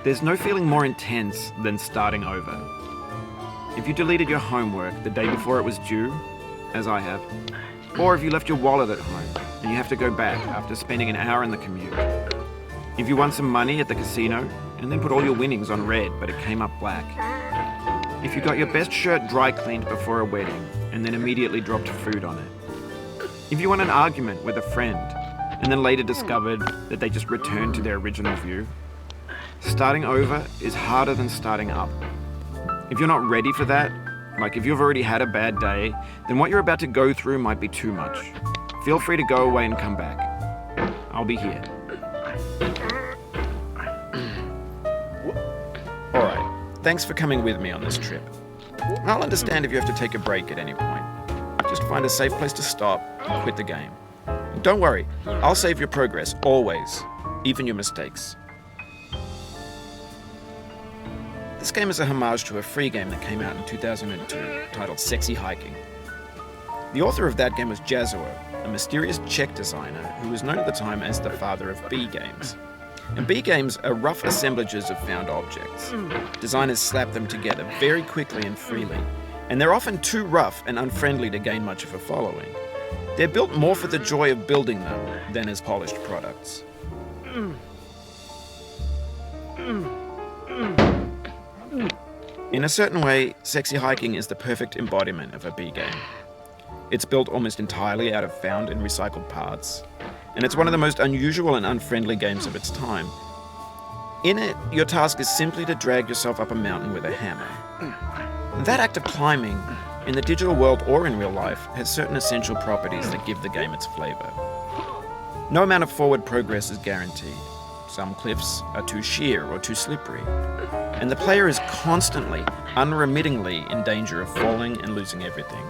There's no feeling more intense than starting over. If you deleted your homework the day before it was due, as I have, or if you left your wallet at home and you have to go back after spending an hour in the commute. If you won some money at the casino and then put all your winnings on red but it came up black. If you got your best shirt dry cleaned before a wedding and then immediately dropped food on it. If you won an argument with a friend and then later discovered that they just returned to their original view. Starting over is harder than starting up. If you're not ready for that, like if you've already had a bad day, then what you're about to go through might be too much. Feel free to go away and come back. I'll be here. Alright, thanks for coming with me on this trip. I'll understand if you have to take a break at any point. Just find a safe place to stop and quit the game. And don't worry, I'll save your progress, always, even your mistakes. This game is a homage to a free game that came out in 2002 titled Sexy Hiking. The author of that game was Jazuo, a mysterious Czech designer who was known at the time as the father of B games. And B games are rough assemblages of found objects. Designers slap them together very quickly and freely, and they're often too rough and unfriendly to gain much of a following. They're built more for the joy of building them than as polished products. In a certain way, Sexy Hiking is the perfect embodiment of a B game. It's built almost entirely out of found and recycled parts, and it's one of the most unusual and unfriendly games of its time. In it, your task is simply to drag yourself up a mountain with a hammer. That act of climbing, in the digital world or in real life, has certain essential properties that give the game its flavor. No amount of forward progress is guaranteed. Some cliffs are too sheer or too slippery, and the player is constantly, unremittingly in danger of falling and losing everything.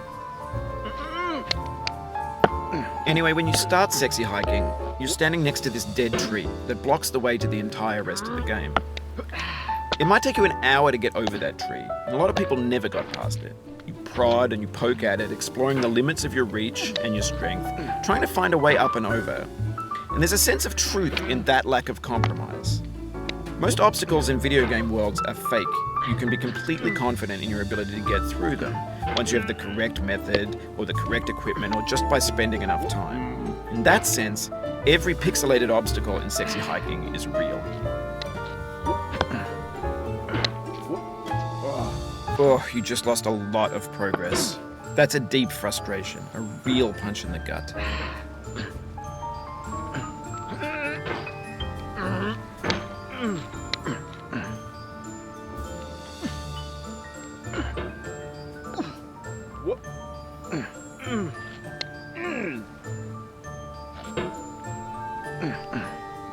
Anyway, when you start Sexy Hiking, you're standing next to this dead tree that blocks the way to the entire rest of the game. It might take you an hour to get over that tree, and a lot of people never got past it. You prod and you poke at it, exploring the limits of your reach and your strength, trying to find a way up and over. And there's a sense of truth in that lack of compromise. Most obstacles in video game worlds are fake. You can be completely confident in your ability to get through them once you have the correct method or the correct equipment or just by spending enough time. In that sense, every pixelated obstacle in Sexy Hiking is real. Oh, you just lost a lot of progress. That's a deep frustration, a real punch in the gut.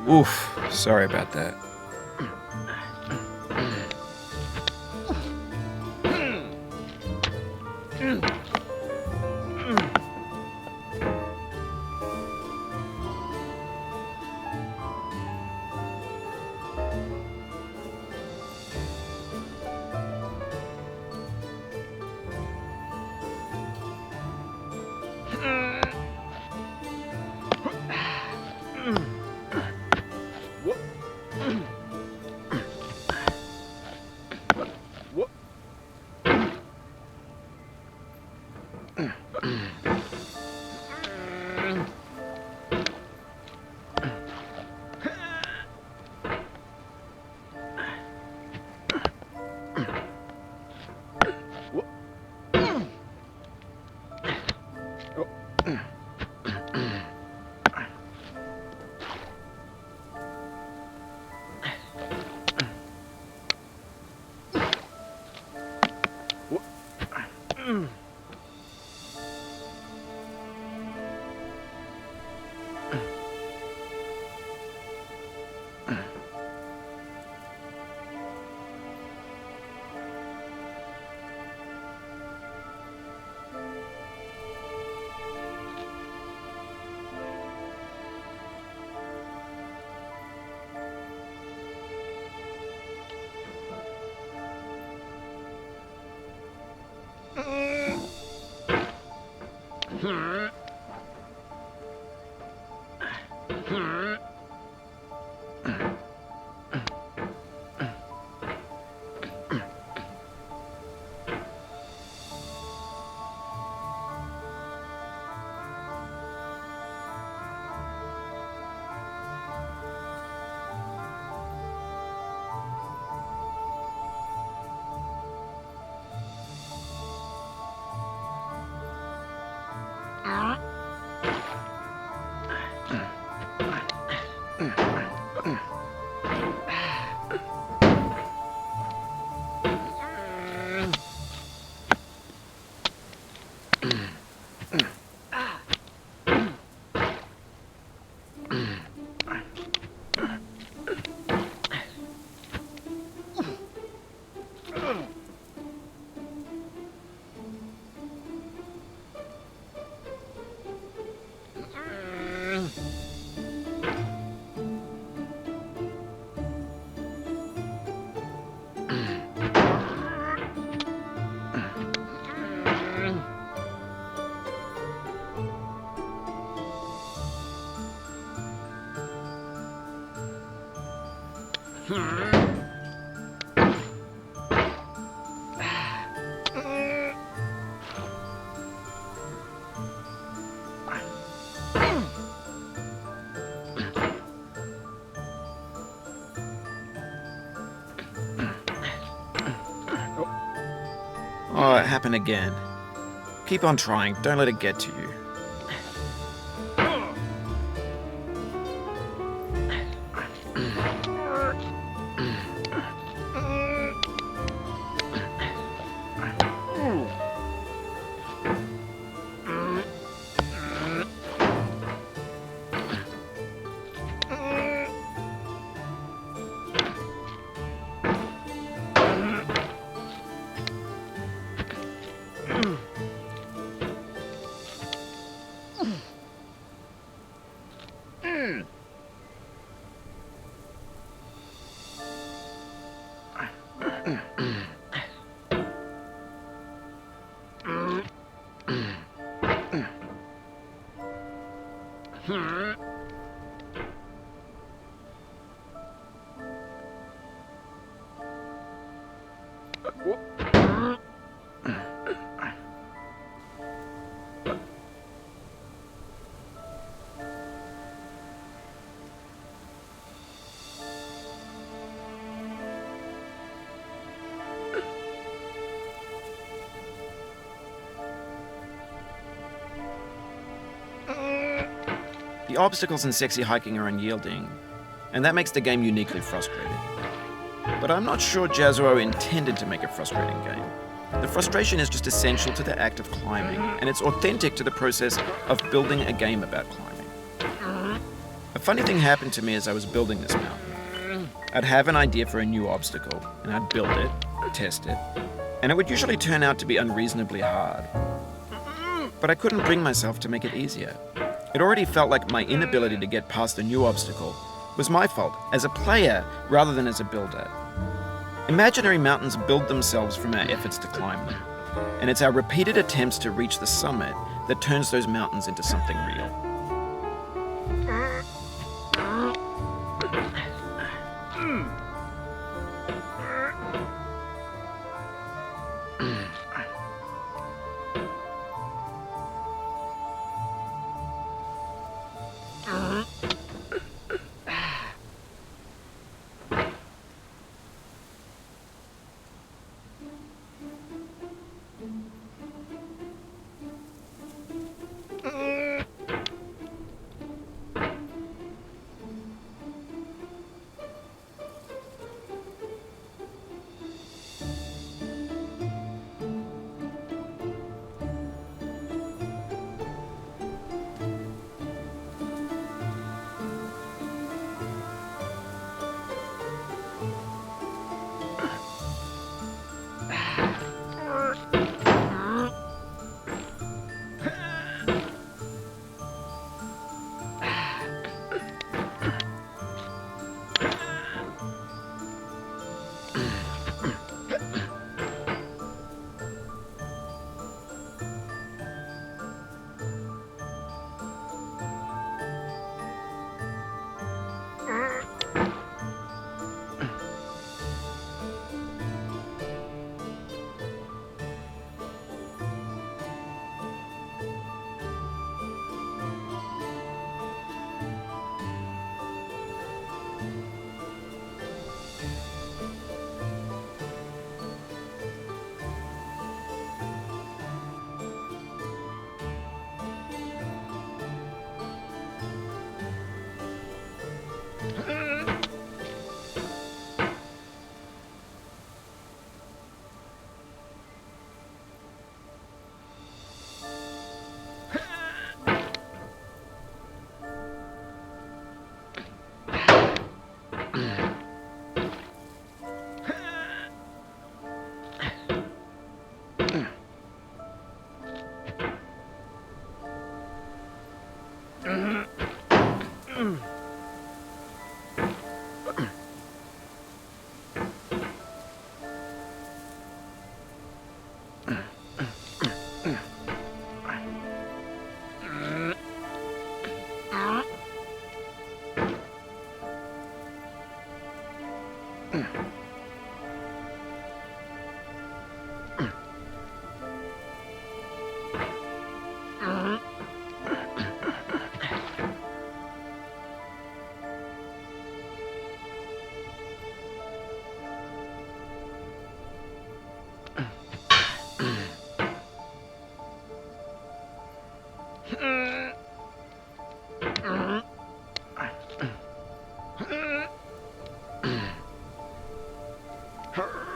Oof, sorry about that. Oh, it happened again. Keep on trying, don't let it get to you. The obstacles in sexy hiking are unyielding, and that makes the game uniquely frustrating. But I'm not sure Jazuo intended to make a frustrating game. The frustration is just essential to the act of climbing, and it's authentic to the process of building a game about climbing. A funny thing happened to me as I was building this mountain. I'd have an idea for a new obstacle, and I'd build it, test it, and it would usually turn out to be unreasonably hard. But I couldn't bring myself to make it easier. It already felt like my inability to get past a new obstacle was my fault as a player rather than as a builder. Imaginary mountains build themselves from our efforts to climb them, and it's our repeated attempts to reach the summit that turns those mountains into something real.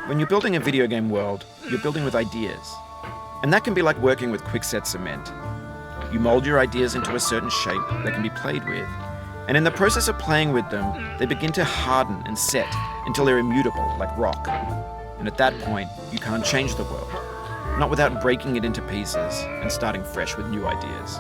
When you're building a video game world, you're building with ideas. And that can be like working with quickset cement. You mold your ideas into a certain shape that can be played with. And in the process of playing with them, they begin to harden and set until they're immutable, like rock. And at that point, you can't change the world. Not without breaking it into pieces and starting fresh with new ideas.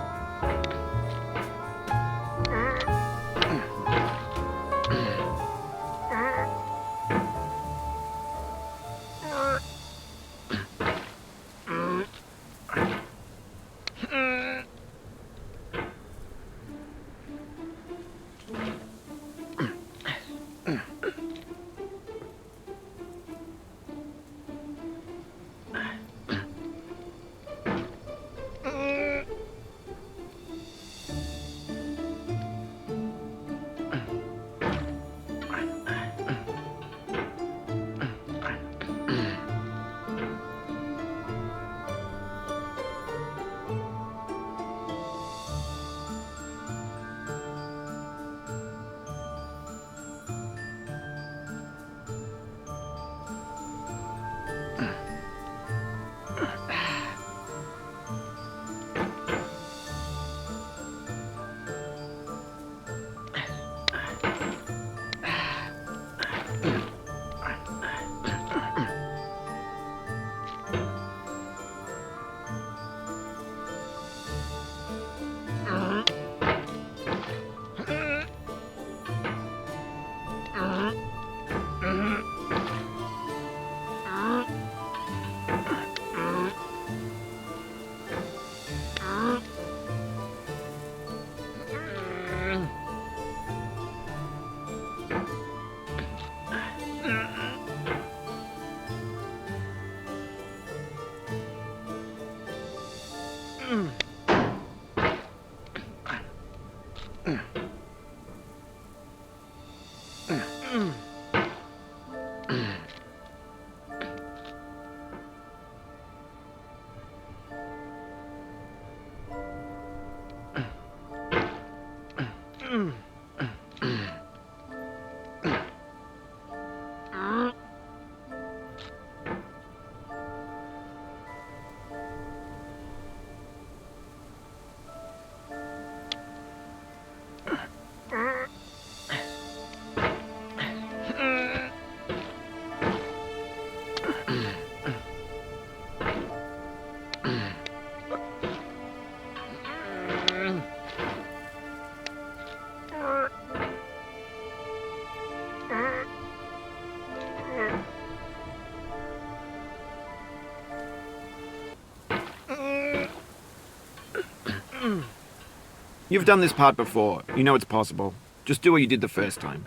You've done this part before. You know it's possible. Just do what you did the first time.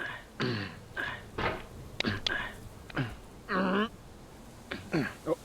Oh.